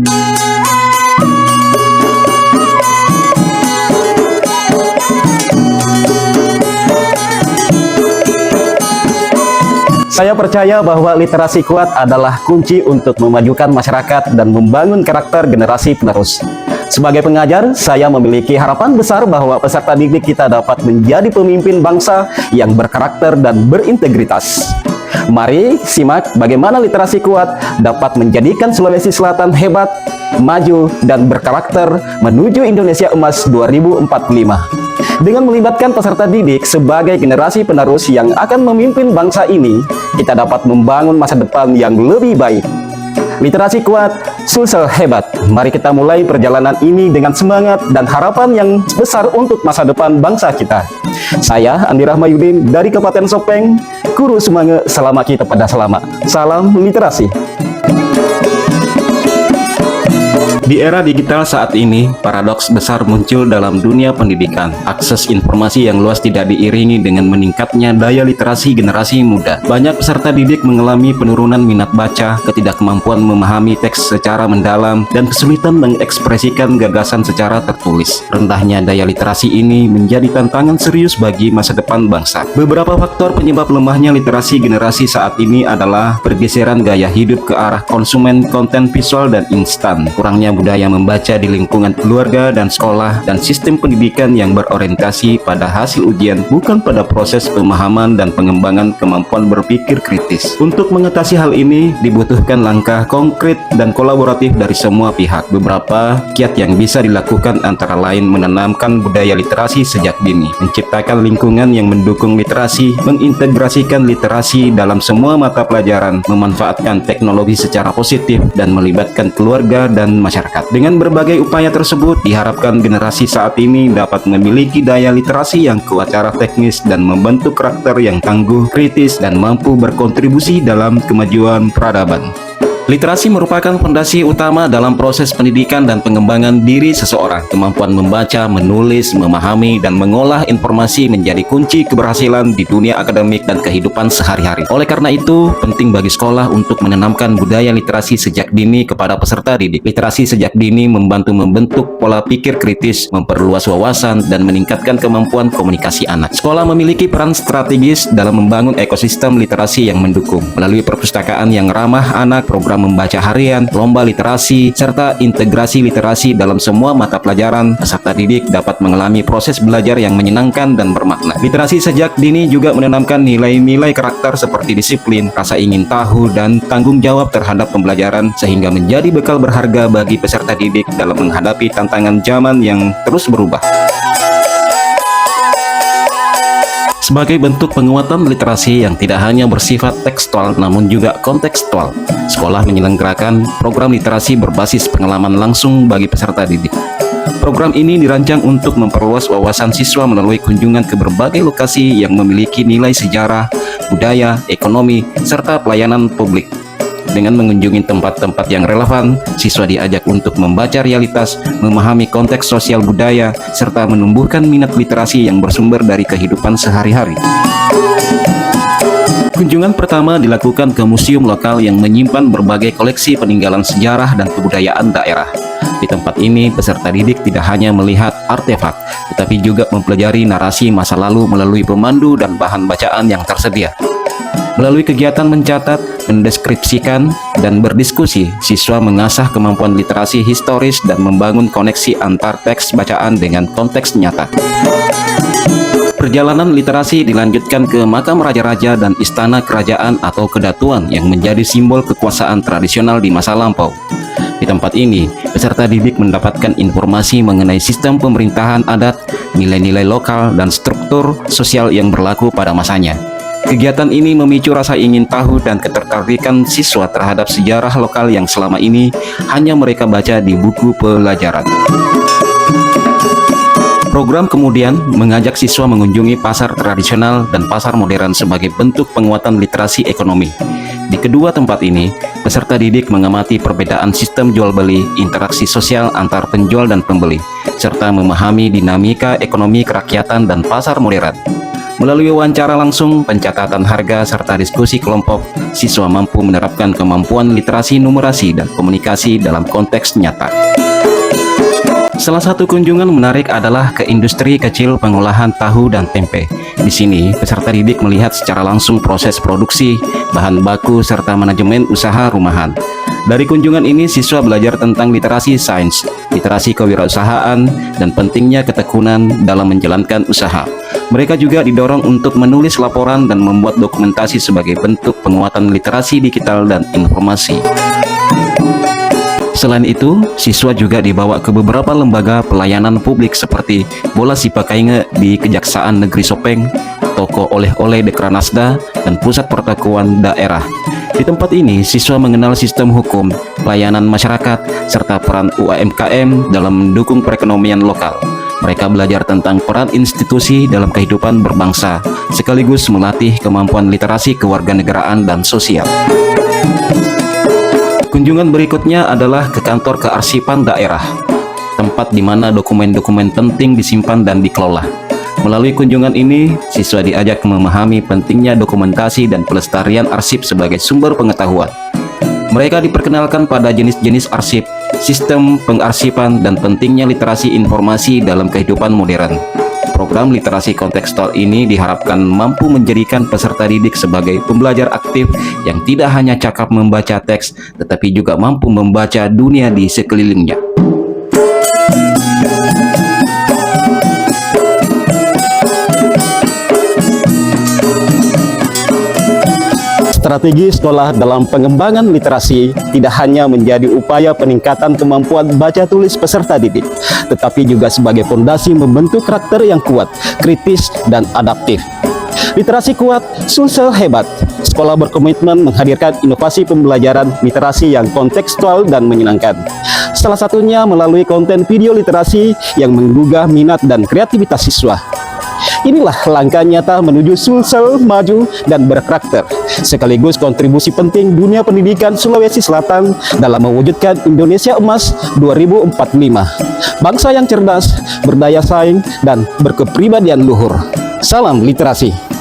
Saya percaya bahwa literasi kuat adalah kunci untuk memajukan masyarakat dan membangun karakter generasi penerus. Sebagai pengajar, saya memiliki harapan besar bahwa peserta didik kita dapat menjadi pemimpin bangsa yang berkarakter dan berintegritas. Mari simak bagaimana literasi kuat dapat menjadikan Sulawesi Selatan hebat, maju, dan berkarakter menuju Indonesia Emas 2045. Dengan melibatkan peserta didik sebagai generasi penerus yang akan memimpin bangsa ini, kita dapat membangun masa depan yang lebih baik. Literasi kuat, Sulsel hebat. Mari kita mulai perjalanan ini dengan semangat dan harapan yang besar untuk masa depan bangsa kita. Saya Andi Rahmayudin dari Kabupaten Sopeng, Guru Semangat Selama Kita Pada Selama. Salam literasi. Di era digital saat ini, paradoks besar muncul dalam dunia pendidikan. Akses informasi yang luas tidak diiringi dengan meningkatnya daya literasi generasi muda. Banyak peserta didik mengalami penurunan minat baca, ketidakmampuan memahami teks secara mendalam, dan kesulitan mengekspresikan gagasan secara tertulis. Rendahnya daya literasi ini menjadi tantangan serius bagi masa depan bangsa. Beberapa faktor penyebab lemahnya literasi generasi saat ini adalah pergeseran gaya hidup ke arah konsumen konten visual dan instan, kurangnya budaya membaca di lingkungan keluarga dan sekolah, dan sistem pendidikan yang berorientasi pada hasil ujian bukan pada proses pemahaman dan pengembangan kemampuan berpikir kritis. Untuk mengatasi hal ini dibutuhkan langkah konkret dan kolaboratif dari semua pihak. Beberapa kiat yang bisa dilakukan antara lain menanamkan budaya literasi sejak dini, menciptakan lingkungan yang mendukung literasi, mengintegrasikan literasi dalam semua mata pelajaran, memanfaatkan teknologi secara positif, dan melibatkan keluarga dan masyarakat. Dengan berbagai upaya tersebut, diharapkan generasi saat ini dapat memiliki daya literasi yang kuat secara teknis dan membentuk karakter yang tangguh, kritis, dan mampu berkontribusi dalam kemajuan peradaban. Literasi merupakan fondasi utama dalam proses pendidikan dan pengembangan diri seseorang. Kemampuan membaca, menulis, memahami, dan mengolah informasi menjadi kunci keberhasilan di dunia akademik dan kehidupan sehari-hari. Oleh karena itu, penting bagi sekolah untuk menanamkan budaya literasi sejak dini kepada peserta didik. Literasi sejak dini membantu membentuk pola pikir kritis, memperluas wawasan, dan meningkatkan kemampuan komunikasi anak. Sekolah memiliki peran strategis dalam membangun ekosistem literasi yang mendukung. Melalui perpustakaan yang ramah anak, program membaca harian, lomba literasi, serta integrasi literasi dalam semua mata pelajaran, peserta didik dapat mengalami proses belajar yang menyenangkan dan bermakna. Literasi sejak dini juga menanamkan nilai-nilai karakter seperti disiplin, rasa ingin tahu, dan tanggung jawab terhadap pembelajaran, sehingga menjadi bekal berharga bagi peserta didik dalam menghadapi tantangan zaman yang terus berubah. Sebagai bentuk penguatan literasi yang tidak hanya bersifat tekstual namun juga kontekstual, sekolah menyelenggarakan program literasi berbasis pengalaman langsung bagi peserta didik. Program ini dirancang untuk memperluas wawasan siswa melalui kunjungan ke berbagai lokasi yang memiliki nilai sejarah, budaya, ekonomi, serta pelayanan publik. Dengan mengunjungi tempat-tempat yang relevan, siswa diajak untuk membaca realitas, memahami konteks sosial budaya, serta menumbuhkan minat literasi yang bersumber dari kehidupan sehari-hari. Kunjungan pertama dilakukan ke museum lokal yang menyimpan berbagai koleksi peninggalan sejarah dan kebudayaan daerah. Di tempat ini, peserta didik tidak hanya melihat artefak, tetapi juga mempelajari narasi masa lalu melalui pemandu dan bahan bacaan yang tersedia. Melalui kegiatan mencatat, mendeskripsikan, dan berdiskusi, siswa mengasah kemampuan literasi historis dan membangun koneksi antar teks bacaan dengan konteks nyata. Perjalanan literasi dilanjutkan ke makam raja-raja dan istana kerajaan atau kedatuan yang menjadi simbol kekuasaan tradisional di masa lampau. Di tempat ini, peserta didik mendapatkan informasi mengenai sistem pemerintahan adat, nilai-nilai lokal, dan struktur sosial yang berlaku pada masanya. Kegiatan ini memicu rasa ingin tahu dan ketertarikan siswa terhadap sejarah lokal yang selama ini hanya mereka baca di buku pelajaran. Program kemudian mengajak siswa mengunjungi pasar tradisional dan pasar modern sebagai bentuk penguatan literasi ekonomi. Di kedua tempat ini, peserta didik mengamati perbedaan sistem jual-beli, interaksi sosial antar penjual dan pembeli, serta memahami dinamika ekonomi kerakyatan dan pasar modern. Melalui wawancara langsung, pencatatan harga, serta diskusi kelompok, siswa mampu menerapkan kemampuan literasi numerasi dan komunikasi dalam konteks nyata. Salah satu kunjungan menarik adalah ke industri kecil pengolahan tahu dan tempe. Di sini, peserta didik melihat secara langsung proses produksi, bahan baku, serta manajemen usaha rumahan. Dari kunjungan ini, siswa belajar tentang literasi sains, literasi kewirausahaan, dan pentingnya ketekunan dalam menjalankan usaha. Mereka juga didorong untuk menulis laporan dan membuat dokumentasi sebagai bentuk penguatan literasi digital dan informasi. Selain itu, siswa juga dibawa ke beberapa lembaga pelayanan publik seperti Bola Sipakainge di Kejaksaan Negeri Sopeng, toko oleh-oleh Dekranasda, dan pusat pertokoan daerah. Di tempat ini, siswa mengenal sistem hukum, pelayanan masyarakat, serta peran UMKM dalam mendukung perekonomian lokal. Mereka belajar tentang peran institusi dalam kehidupan berbangsa, sekaligus melatih kemampuan literasi kewarganegaraan dan sosial. Kunjungan berikutnya adalah ke kantor kearsipan daerah, tempat di mana dokumen-dokumen penting disimpan dan dikelola. Melalui kunjungan ini, siswa diajak memahami pentingnya dokumentasi dan pelestarian arsip sebagai sumber pengetahuan. Mereka diperkenalkan pada jenis-jenis arsip, sistem pengarsipan, dan pentingnya literasi informasi dalam kehidupan modern. Program literasi kontekstual ini diharapkan mampu menjadikan peserta didik sebagai pembelajar aktif yang tidak hanya cakap membaca teks, tetapi juga mampu membaca dunia di sekelilingnya. Strategi sekolah dalam pengembangan literasi tidak hanya menjadi upaya peningkatan kemampuan baca tulis peserta didik, tetapi juga sebagai fondasi membentuk karakter yang kuat, kritis, dan adaptif. Literasi kuat, Sulsel hebat. Sekolah berkomitmen menghadirkan inovasi pembelajaran literasi yang kontekstual dan menyenangkan. Salah satunya melalui konten video literasi yang menggugah minat dan kreativitas siswa. Inilah langkah nyata menuju Sulsel maju dan berkarakter, sekaligus kontribusi penting dunia pendidikan Sulawesi Selatan dalam mewujudkan Indonesia Emas 2045. Bangsa yang cerdas, berdaya saing, dan berkepribadian luhur. Salam literasi.